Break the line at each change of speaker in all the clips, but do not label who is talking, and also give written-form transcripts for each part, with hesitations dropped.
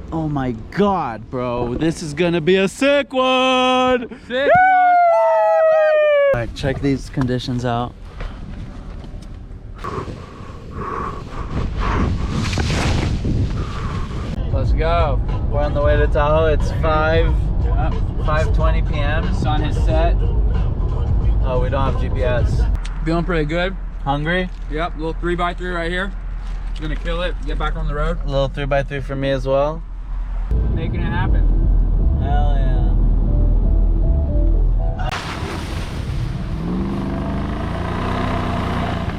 Oh my god, bro. This is gonna be a sick one!
Sick one!
Alright, check these conditions out. Let's go. We're on the way to Tahoe. It's 5:20 p.m.
Sun is set.
Oh, we don't have GPS.
Feeling pretty good.
Hungry?
Yep, little 3x3 right here. Gonna kill it, get back on the road.
A little 3x3 for me as well.
Making it happen.
Hell yeah.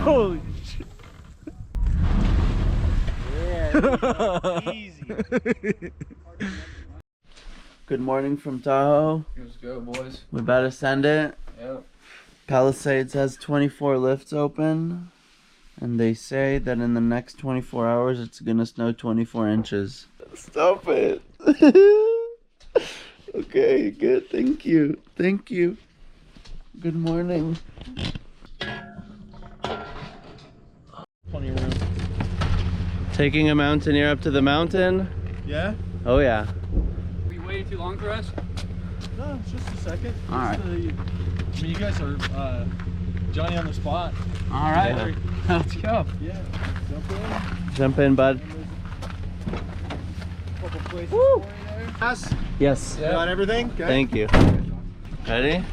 Holy shit.
Yeah, easy.
Good morning from Tahoe.
Let's go, boys.
We about to send it.
Yep.
Palisades has 24 lifts open, and they say that in the next 24 hours it's gonna snow 24 inches. Stop it. Okay, good. Thank you. Thank you. Good morning.
Plenty of room.
Taking a mountaineer up to the mountain.
Yeah?
Oh yeah.
We waited too long for us?
No, it's just a second.
All right.
I mean, you guys are Johnny on the spot.
All right.
Yeah.
Let's go.
Yeah. Jump in.
Jump in, bud.
Couple places
Woo!
for you there. Yes.
Yes.
You got everything? Okay.
Thank you. Ready?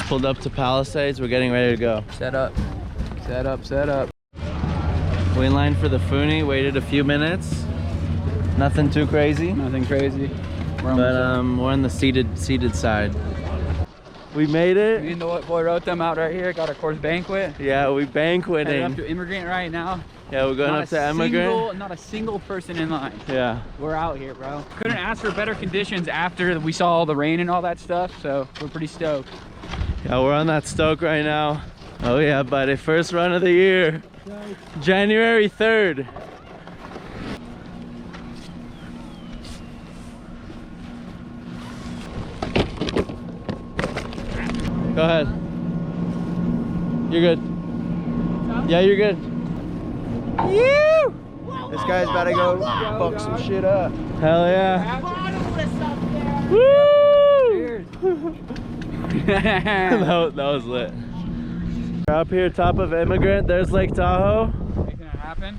Pulled up to Palisades. We're getting ready to go.
Set up. Set up, set up.
We in line for the Funi. Waited a few minutes. Nothing too crazy.
Nothing crazy.
We're on the seated side. We made it.
You know what, boy, wrote them out right here. Got our course banquet.
Yeah, we
Headed
banqueting.
up to Immigrant right now.
Yeah, we're going up to Immigrant.
Not a single person in line.
Yeah.
We're out here, bro. Couldn't ask for better conditions after we saw all the rain and all that stuff, so we're pretty stoked.
Yeah, we're on that stoke right now. Oh yeah, buddy. First run of the year. January 3rd. Go ahead. You're good. Yeah, you're good.
This guy's about to go fuck some shit up.
Hell yeah. Woo!
Cheers.
that was lit. We're up here, top of Immigrant. There's Lake Tahoe.
Making it happen.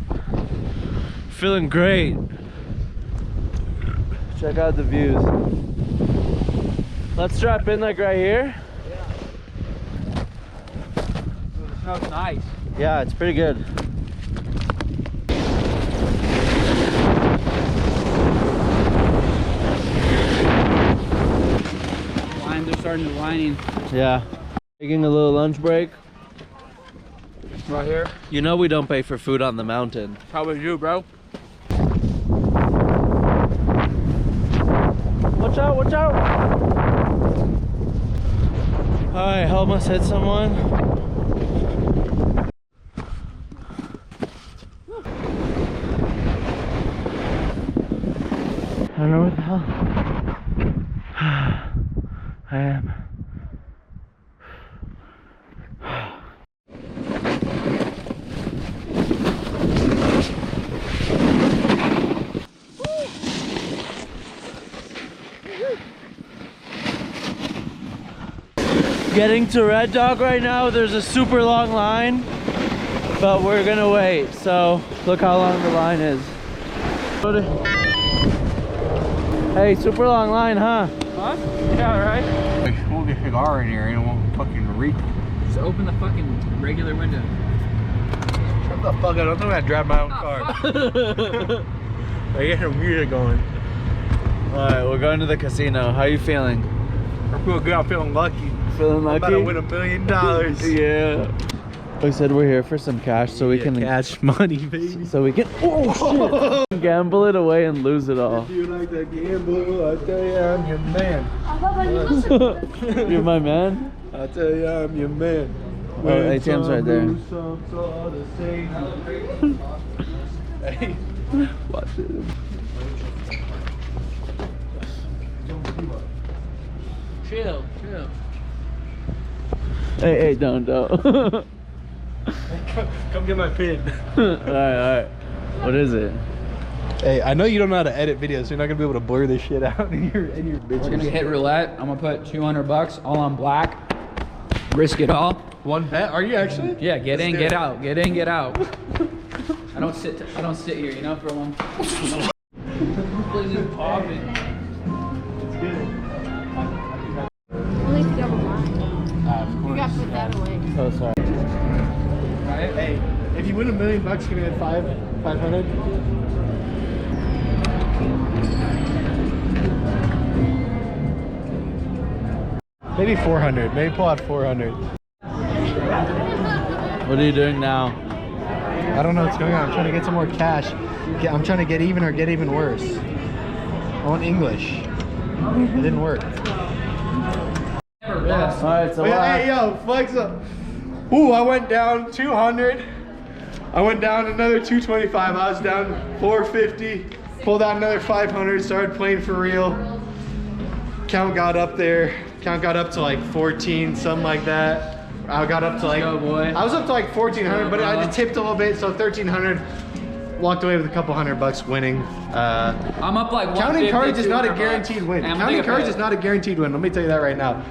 Feeling great. Check out the views. Let's drop in like right here.
The snow's nice.
Yeah, it's pretty good.
Lines are starting to lining.
Yeah. Taking a little lunch break.
Right here.
You know we don't pay for food on the mountain.
How about you, bro?
Watch out, watch out! Alright, almost hit someone. I don't know where the hell I am. Getting to Red Dog right now. There's a super long line, but we're gonna wait. So look how long the line is. Hey, super long line, huh?
Huh? Yeah, right.
We'll get a cigar in here and it won't fucking reek.
Just open the fucking regular window.
Shut the fuck up. I'm gonna drive my own car. I get some music going.
Alright, we're going to the casino. How you feeling?
I feel good. I'm feeling lucky.
Feeling
I'm
lucky?
about to win $1 million.
Yeah. We said we're here for some cash so we can
cash money, baby.
so we can gamble it away and lose it all.
If you like that gamble, I tell you I'm your man.
You're my man?
I tell you I'm your man.
Oh, ATM's right there.
Hey.
Watch it.
Chill.
Hey, don't.
Come get my pin.
Alright. What is it?
Hey, I know you don't know how to edit videos, so you're not gonna be able to blur this shit out in your bitches.
We're gonna hit roulette. I'm gonna put $200 all on black. Risk it all.
One bet? Are you actually?
Yeah, get in, get out. Get in, get out. I don't sit here, you know, for a long time. This place is popping.
It's good.
Only if you have a line.
Of course.
You gotta put that away.
Oh, sorry.
Right?
Hey, if you win $1 million, can you get 500? Maybe 400. Maybe pull out 400.
What are you doing now?
I don't know what's going on. I'm trying to get some more cash. I'm trying to get even or get even worse. I want English. It didn't work.
Alright, so
Hey, yo, flex up. Ooh, I went down 200. I went down another 225. I was down 450. Pulled out another 500. Started playing for real. Count got up there. Count got up to like 14, something like that. I got up to like,
go, boy.
I was up to like 1400, but I just tipped a little bit, so 1300. Walked away with a couple $100 winning.
I'm up like
Counting
150,
cards is not a
200
guaranteed
bucks.
win.
And I'm
Counting
gonna
cards
take
is
a
not a guaranteed win. Let me tell you that right now.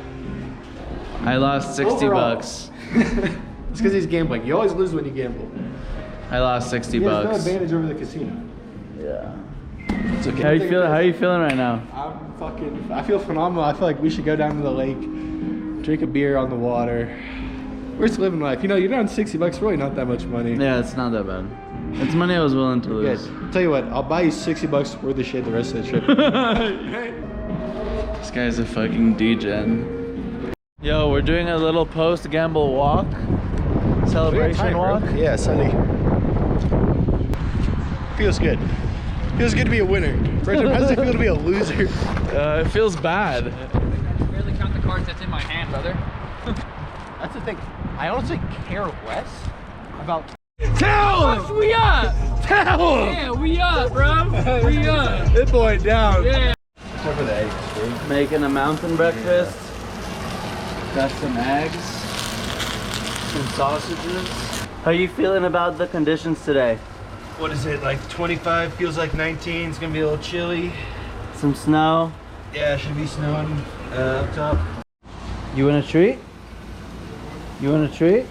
I lost 60
Overall.
bucks.
It's because he's gambling. You always lose when you gamble.
I lost 60
He has no
bucks.
advantage over the casino.
Yeah.
It's okay.
How you feeling? How are you feeling right now?
I feel phenomenal. I feel like we should go down to the lake, drink a beer on the water. We're just living life. You know, you're down 60 bucks, really not that much money.
Yeah, it's not that bad. It's money I was willing to
Good.
lose.
Tell you what, I'll buy you 60 bucks worth of shit the rest of the trip.
This guy's a fucking degen. Yo, we're doing a little post-gamble walk. Celebration walk.
Yeah, Sunday. Feels good. Feels good to be a winner. Brendan, how does it feel to be a loser?
It feels bad.
Barely count the cards that's in my hand, brother.
That's the thing. I honestly care less about...
Tahoe! We up!
Tahoe!
Yeah, we up, bro. We up.
This boy down.
Yeah.
Except for the eggs, dude.
Making a mountain breakfast. Got some eggs. Some sausages. How you feeling about the conditions today?
What is it, like 25? Feels like 19. It's gonna be a little chilly.
Some snow.
Yeah, it should be snowing up top.
You want a treat? You want a treat?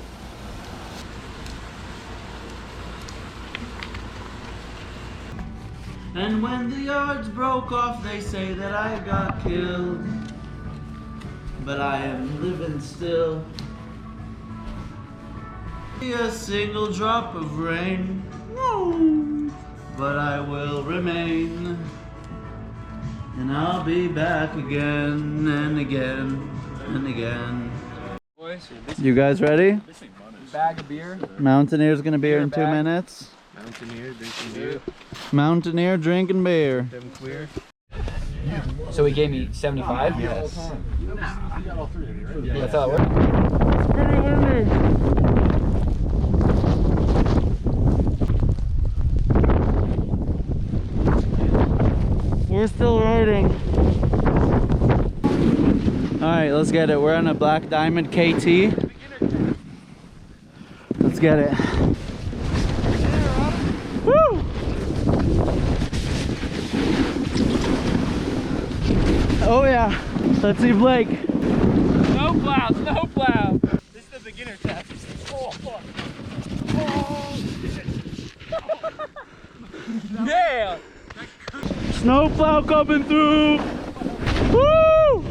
And when the yards broke off, they say that I got killed. But I am living still. A single drop of rain, but I will remain. And I'll be back again and again and again.
Boys,
You guys ready?
bag of beer.
Mountaineer's gonna be here in 2
Beer bag.
minutes.
Mountaineer, drinking beer.
Mountaineer drinking beer.
Them queer.
So he gave me 75?
Yes.
That's how it works.
Pretty windy. We're still riding. Alright, let's get it. We're on a Black Diamond KT. Let's get it. Woo! Oh yeah. Let's see Blake.
Snow plow, snow plow.
This is the beginner test. Oh, fuck.
Yeah.
Snowplow coming through. Woo!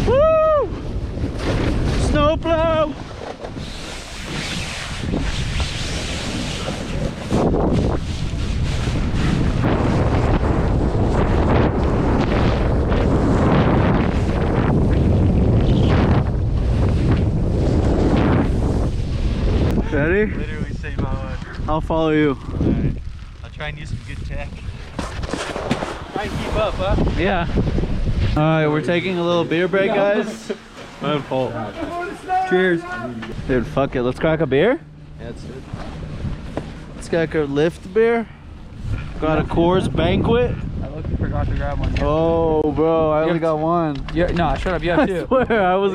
Woo! Snowplow. Ready?
Literally saved my life.
I'll follow you.
Alright. I'll try and use some good tech. Try and keep up, huh?
Yeah. Alright, we're taking a little beer break, guys.
My fault.
Cheers. Dude, fuck it. Let's crack a beer.
That's it.
Let's crack a lift beer. Got a Coors Banquet.
I forgot to grab one.
Oh, bro, I only got one.
No, shut up. You have
I
two.
swear, I was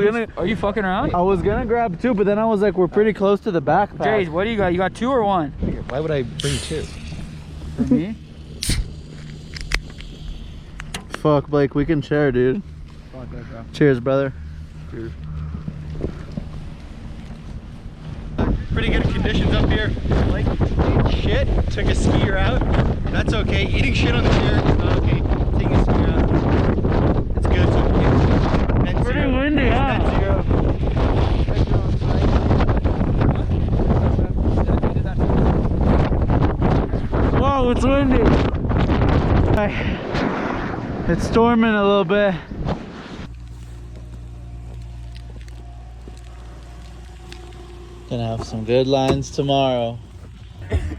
fucking around?
I was gonna grab two, but then I was like, we're pretty close to the backpack.
Jays, what do you got? You got two or one?
Why would I bring two?
For me?
Fuck, Blake, we can share, dude.
Fuck that, bro.
Cheers, brother.
Cheers. Pretty good conditions up here. Like, ate shit, took a skier out. That's okay. Eating shit on the chair is not okay. Taking a skier out, it's good. So net
Pretty
zero.
windy,
It's
huh?
net zero.
Whoa, it's windy. It's storming a little bit. Gonna have some good lines tomorrow.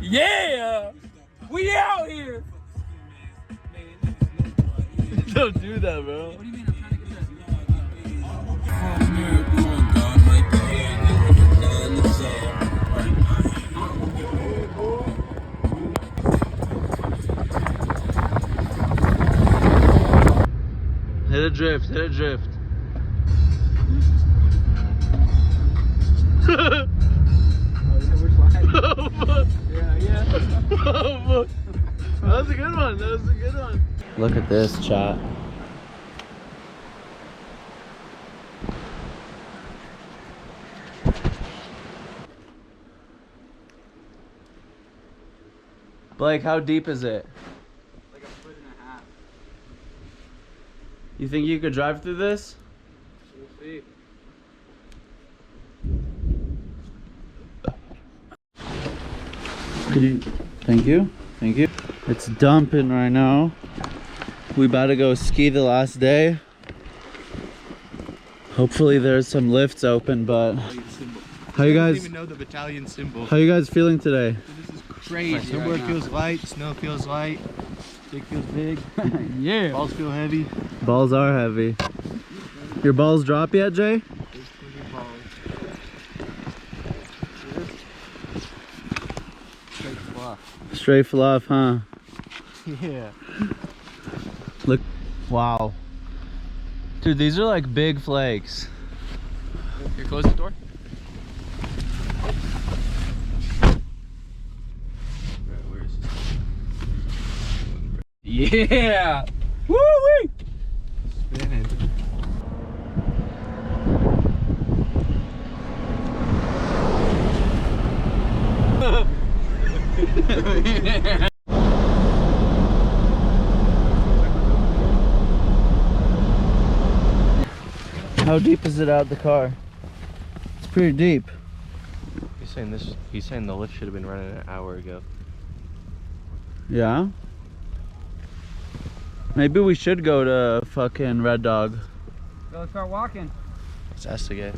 Yeah! We out here!
Don't do that, bro.
What do you mean? I'm trying to get this.
Hit a drift, hit a drift. Oh, fuck.
Yeah.
Oh, fuck. That was a good one, that was a good one. Look at this, chat. Blake, how deep is it?
Like a foot and a half.
You think you could drive through this?
We'll see.
Could you? Thank you. Thank you. It's dumping right now. We about to go ski the last day. Hopefully there's some lifts open, but how you
I don't
guys?
even know the battalion symbol.
How you guys feeling today?
This is crazy. Snowboard feels light, snow feels light, stick feels big,
Yeah.
balls feel heavy.
Balls are heavy. Your balls drop yet, Jay?
Straight fluff.
Straight fluff, huh?
Yeah.
Look. Wow. Dude, these are like big flakes.
Here, close the door. Yeah! Woo-wee!
Spinning.
How deep is it out the car? It's pretty deep.
He's saying the lift should have been running an hour ago.
Yeah? Maybe we should go to fucking Red Dog.
So let's start walking.
It's Estegate.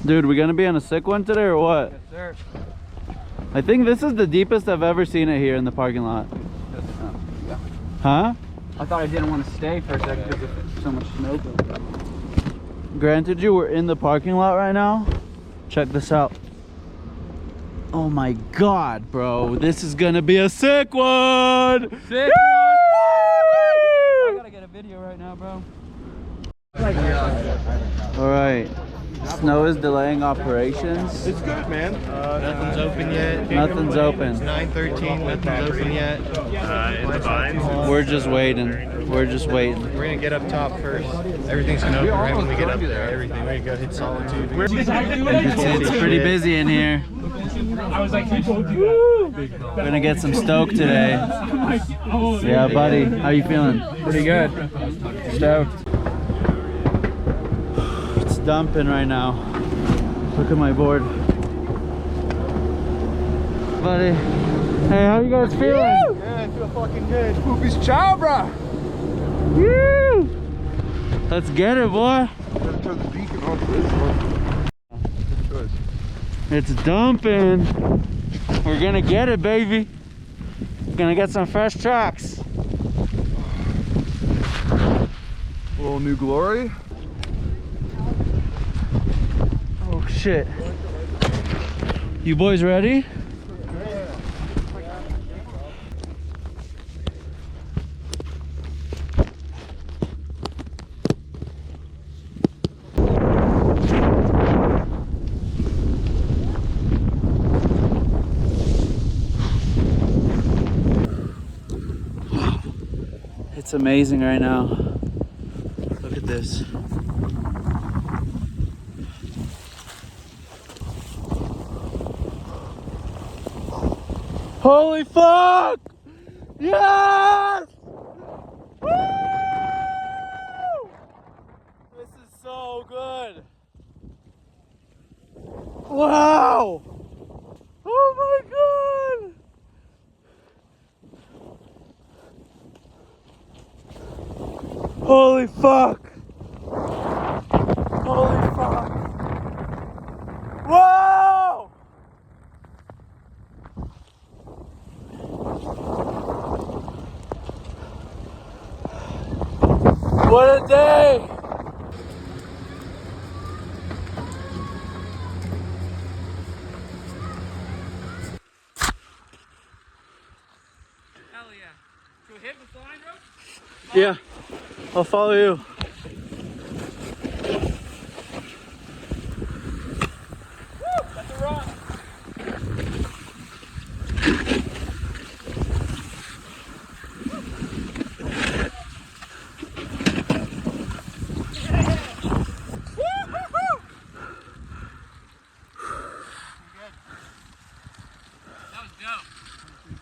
Dude, we gonna be on a sick one today or what?
Yes, sir.
I think this is the deepest I've ever seen it here in the parking lot.
Yeah.
Huh?
I thought I didn't want to stay for a second because of so much snow.
Granted you, we're in the parking lot right now. Check this out. Oh my god, bro. This is gonna be a sick one!
Sick one! I gotta get a video right now, bro.
Alright. Snow is delaying operations.
It's good, man. Nothing's open yet.
Nothing's open.
It's 9:13. Nothing's open yet.
In the vines.
We're just waiting. We're just waiting.
We're gonna get up top first. Everything's gonna open right when we get up there. Everything. We're gonna go hit solitude.
It's pretty busy in here.
I was like, who told you that?
We're gonna get some stoke today. Yeah, buddy. How you feeling?
Pretty good. Stoked.
It's dumping right now. Look at my board. Buddy. Hey, how you guys feeling?
Yeah, I feel fucking good.
Poopy's chow, bro.
Woo! Let's get it, boy.
Turn the beacon on for this one.
It's dumping. We're gonna get it, baby. Gonna get some fresh tracks.
A little New Glory.
Oh shit. You boys ready? It's amazing right now. Look at this. Holy fuck! Yes! Woo! This is so good. Wow! Oh my god! Holy fuck! Holy fuck! Whoa! What a day!
Hell yeah. Should we hit the flying rope?
Yeah, I'll follow you.
Woo! That's a run.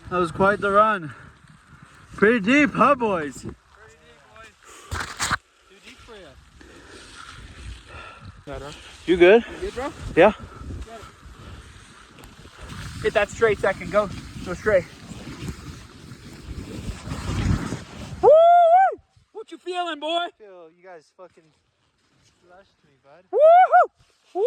That was quite the run. Pretty deep, huh, boys?
Pretty deep, boys. Too deep for you.
You good?
You good, bro?
Yeah.
Hit that straight second. Go straight. Woo! What you feeling, boy?
Phil, you guys fucking flushed me, bud.
Woo! Woo!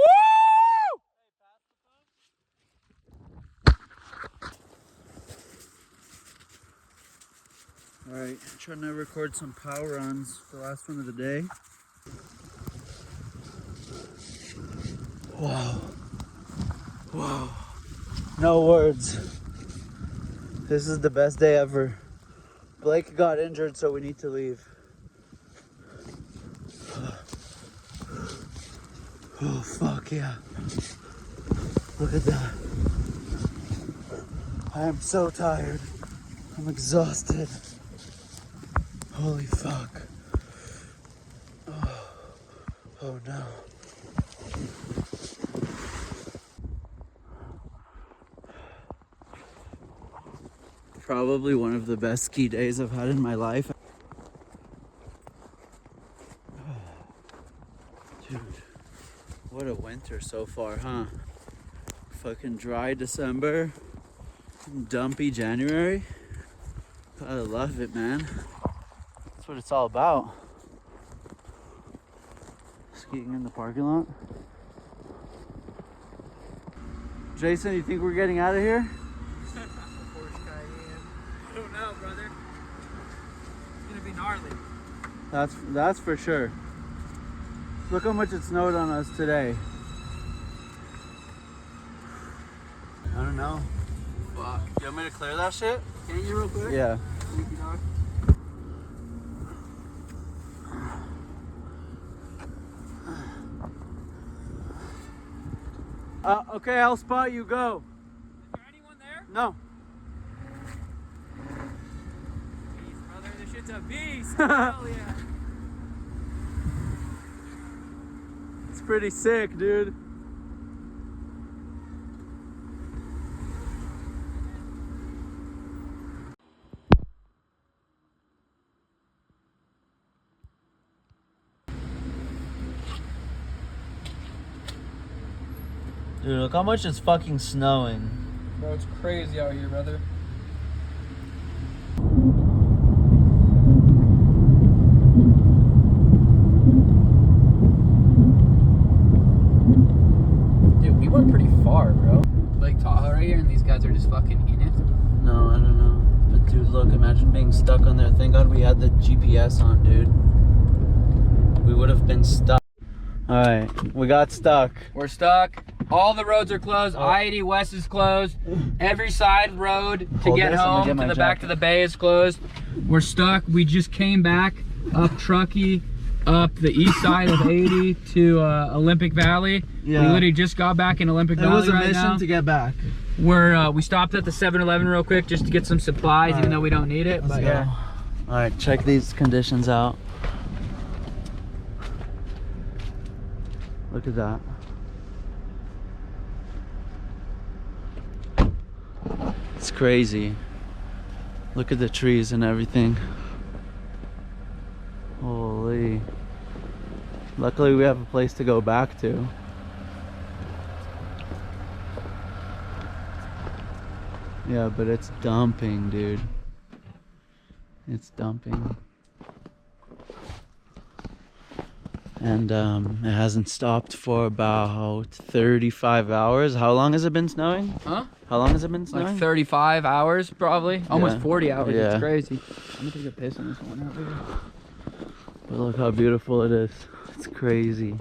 All right, trying to record some power runs for the last one of the day. Wow. Wow. No words. This is the best day ever. Blake got injured, so we need to leave. Oh, fuck yeah. Look at that. I am so tired. I'm exhausted. Holy fuck. Oh no. Probably one of the best ski days I've had in my life. Dude, what a winter so far, huh? Fucking dry December, dumpy January. I love it, man. That's what it's all about. Skiing in the parking lot. Jason, you think we're getting out of here?
I don't know, brother. It's gonna be gnarly.
That's for sure. Look how much it snowed on us today. I don't know.
Fuck.
You want me to clear that shit?
Can you real quick?
Yeah.
Thank you, dog.
Okay, I'll spot you. Go.
Is there anyone there?
No.
Beast, brother. This shit's a beast. Hell yeah.
It's pretty sick, dude. Dude, look how much it's fucking snowing.
Bro, it's crazy out here, brother. Dude, we went pretty far, bro. Lake Tahoe right here, and these guys are just fucking in it.
No, I don't know. But dude, look, imagine being stuck on there. Thank God we had the GPS on, dude. We would have been stuck. All right, we got stuck.
We're stuck. All the roads are closed. I-80 West is closed. Every side road to
Hold
get
this, I'm gonna
home
get
to
my
the back to
jacket.
the bay is closed. We're stuck. We just came back up Truckee, up the east side of 80 to Olympic Valley.
Yeah.
We literally just got back in Olympic
It
Valley
was a
right
mission
now.
to get back.
We stopped at the 7-Eleven real quick just to get some supplies, even though we don't need it.
Let's
But
go.
yeah,
All right, check these conditions out. Look at that. It's crazy. Look at the trees and everything. Holy. Luckily we have a place to go back to. Yeah, but it's dumping, dude. It's dumping. And it hasn't stopped for about 35 hours. How long has it been snowing?
Huh?
How long has it been snowing?
Like 35 hours, probably. Almost 40 hours.
Yeah.
It's crazy. I'm gonna take a piss on this one out here.
But look how beautiful it is. It's crazy.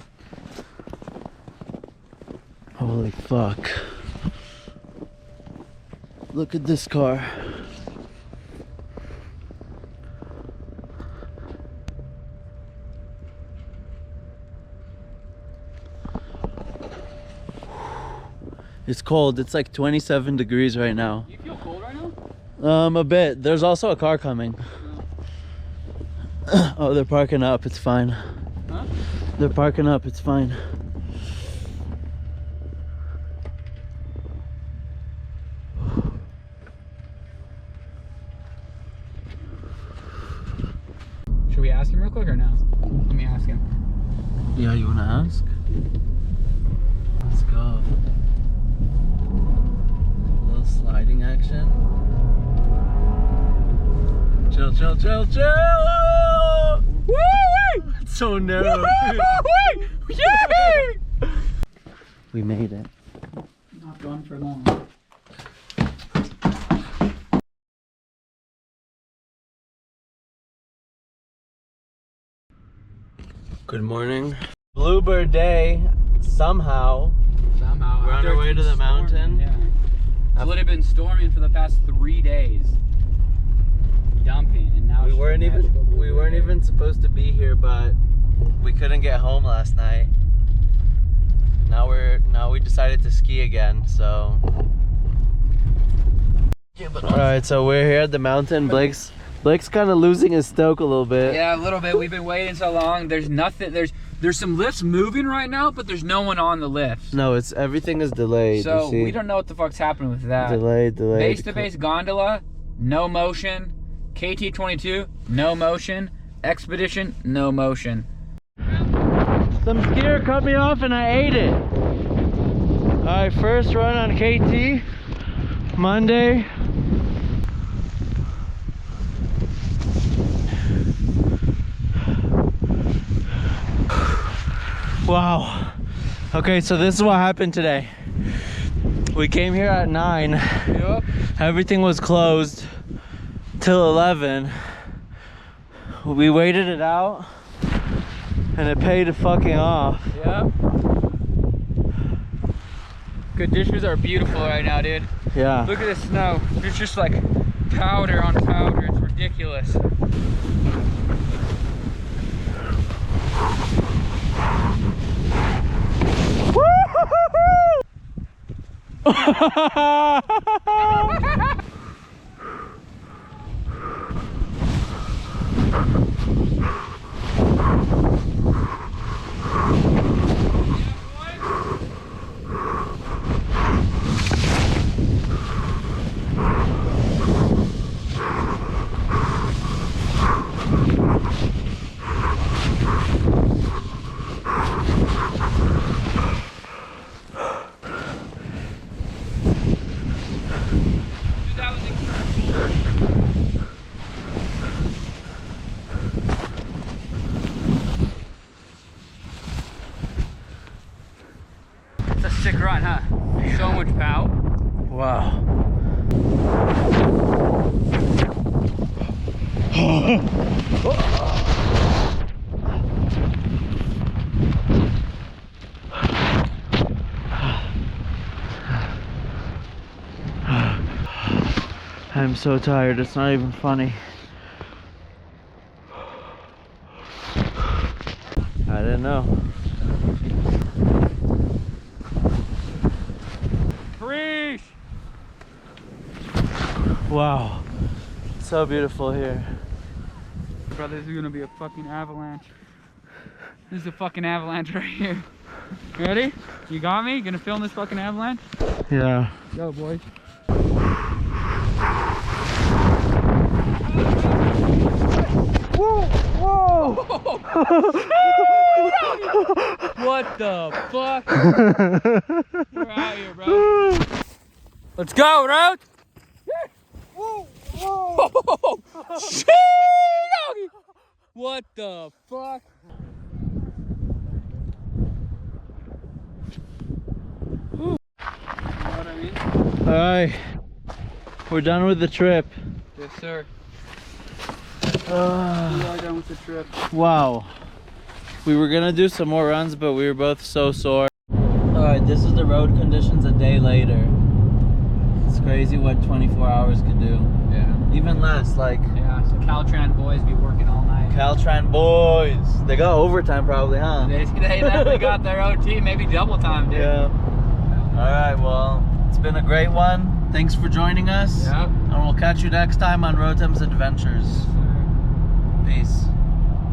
Holy fuck. Look at this car. It's cold. It's like 27 degrees right now.
You feel cold right now?
A bit. There's also a car coming. Oh, they're parking up. It's fine.
Huh?
They're parking up. It's fine.
Should we ask him real quick or no? Let me ask him.
Yeah, you wanna ask? Let's go. A little sliding action. Chill, chill, chill, chill! Woo! It's so narrow.
Yay!
We made it.
Not gone for long.
Good morning. Bluebird day. Somehow.
Somehow.
We're on
after
our way
it's
to the
been
mountain.
storming, Yeah. It's literally been storming for the past 3 days. Dumping, and now
We
it's
weren't
magical bluebird day.
even supposed to be here, but we couldn't get home last night. Now we decided to ski again, so. All right, so we're here at the mountain. Blake's kind of losing his stoke a little bit.
Yeah, a little bit. We've been waiting so long. There's nothing. There's some lifts moving right now, but there's no one on the lifts.
No, everything is delayed.
So
you see?
we don't know what the fuck's happening with that.
Delayed.
Base to base gondola, no motion. KT22, no motion. Expedition, no motion.
Some skier cut me off and I ate it. All right, first run on KT, Monday. Wow. Okay, so this is what happened today. We came here at 9.
Yep.
Everything was closed till 11. We waited it out and it paid fucking off.
Yep. Conditions are beautiful right now, dude.
Yeah.
Look at the snow. It's just like powder on powder. It's ridiculous. It's a sick run, huh? So much pow.
Wow. I'm so tired, it's not even funny. I didn't know.
Freeze!
Wow, so beautiful here.
brother. This is gonna be a fucking avalanche. This is a fucking avalanche right here. Ready? You got me? You gonna film this fucking avalanche?
Yeah.
Go, boys.
Whoa! Whoa!
What the fuck? We're out here, bro. Let's go, Road!
Whoa! Whoa!
Shit, doggy! What the fuck? You know what I mean?
Alright, we're done with the trip.
Yes, sir. We are done with the trip.
Wow. We were gonna do some more runs, but we were both so sore. Alright, this is the road conditions a day later. It's crazy what 24 hours could do.
Yeah.
Even less, like
Yeah, so Caltrans boys be working all night.
Caltrans boys. They got overtime probably, huh?
They definitely got their OT, maybe double time, dude.
Yeah. Alright, well, it's been a great one. Thanks for joining us.
Yep.
And we'll catch you next time on Rotem's Adventures. Peace.